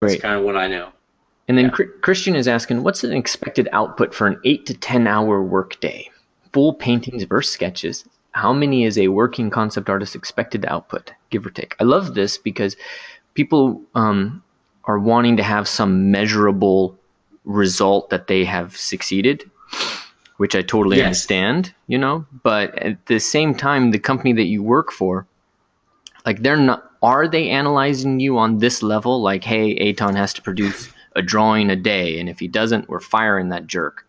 That's Great. kind of what I know. And then Yeah. Christian is asking, what's an expected output for an 8 to 10 hour workday? Full paintings versus sketches. How many is a working concept artist expected to output, give or take? I love this because people are wanting to have some measurable result that they have succeeded, which I totally Yes. understand, but at the same time, the company that you work for, like they're not, are they analyzing you on this level? Like, hey, Eytan has to produce a drawing a day, and if he doesn't, we're firing that jerk.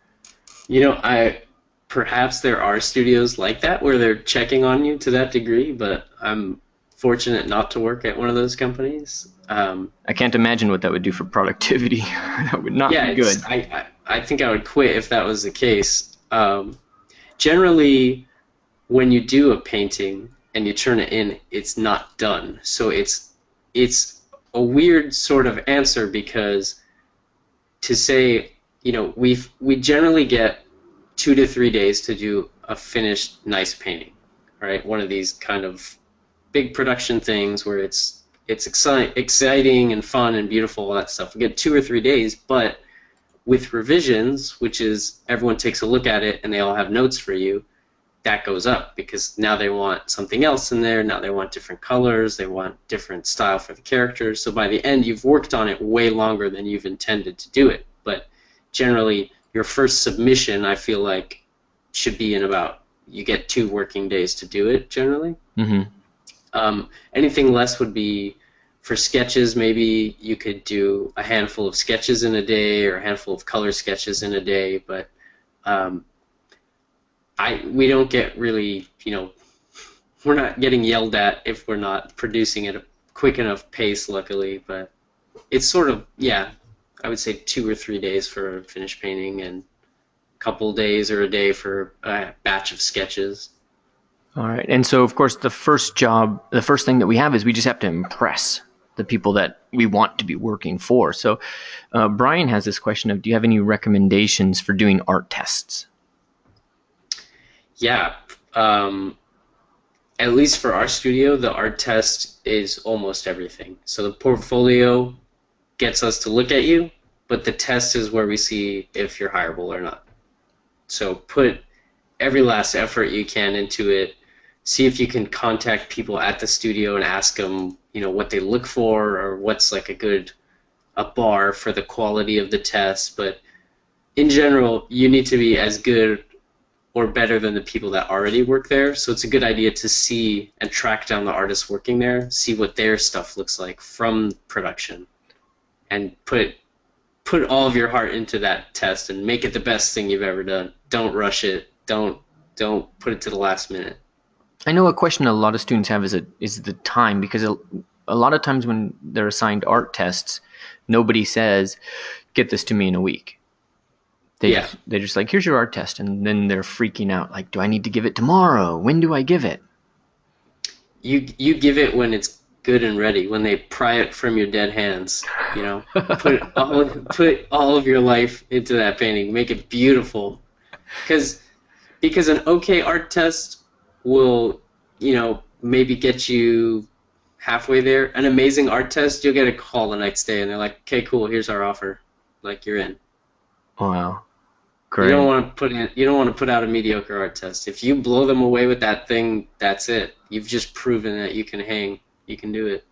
I perhaps there are studios like that where they're checking on you to that degree, but I'm fortunate not to work at one of those companies. I can't imagine what that would do for productivity. That would not Yeah, be good. I think I would quit if that was the case. Generally, when you do a painting and you turn it in, it's not done. So it's a weird sort of answer because to say, we generally get 2 to 3 days to do a finished nice painting, right? One of these kind of big production things where it's exciting and fun and beautiful, all that stuff. We get 2 or 3 days, but with revisions, which is everyone takes a look at it and they all have notes for you, that goes up because now they want something else in there. Now they want different colors. They want different style for the characters. So by the end, you've worked on it way longer than you've intended to do it. But generally, your first submission, I feel like, should be in about, you get 2 working days to do it, generally. Mm-hmm. Anything less would be for sketches. Maybe you could do a handful of sketches in a day or a handful of color sketches in a day, but um, we don't get really, we're not getting yelled at if we're not producing at a quick enough pace, luckily. But it's sort of, yeah, I would say 2 or 3 days for a finished painting and a couple days or a day for a batch of sketches. All right. And so, of course, the first thing that we have is we just have to impress the people that we want to be working for. So Brian has this question of, do you have any recommendations for doing art tests? Yeah, at least for our studio, the art test is almost everything. So the portfolio gets us to look at you, but the test is where we see if you're hireable or not. So put every last effort you can into it. See if you can contact people at the studio and ask them, what they look for or what's like a bar for the quality of the test. But in general, you need to be as good or better than the people that already work there. So it's a good idea to see and track down the artists working there, see what their stuff looks like from production, and put all of your heart into that test and make it the best thing you've ever done. Don't rush it. Don't put it to the last minute. I know a question a lot of students have is the time, because a lot of times when they're assigned art tests, nobody says, get this to me in a week. Yeah. They're just like, here's your art test, and then they're freaking out, like, do I need to give it tomorrow? When do I give it? You give it when it's good and ready, when they pry it from your dead hands. Put all of your life into that painting, make it beautiful, because an okay art test will, maybe get you halfway there. An amazing art test, you'll get a call the next day, and they're like, "Okay, cool, here's our offer. Like, you're in." Wow, You don't great. want to put out a mediocre art test. If you blow them away with that thing, that's it. You've just proven that you can hang. You can do it.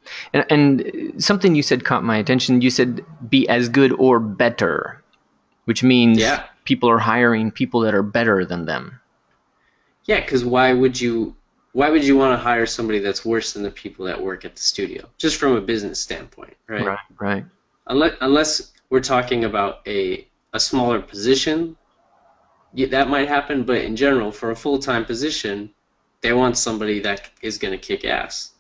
And something you said caught my attention. You said be as good or better, which means Yeah. people are hiring people that are better than them. Yeah, because why would you want to hire somebody that's worse than the people that work at the studio? Just from a business standpoint, right? Right, right. Unless we're talking about a smaller position, yeah, that might happen. But in general, for a full-time position, they want somebody that is going to kick ass.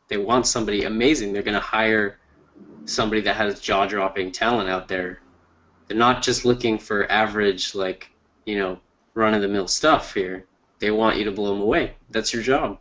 They want somebody amazing. They're going to hire somebody that has jaw-dropping talent out there. They're not just looking for average, like, run-of-the-mill stuff here. They want you to blow them away. That's your job.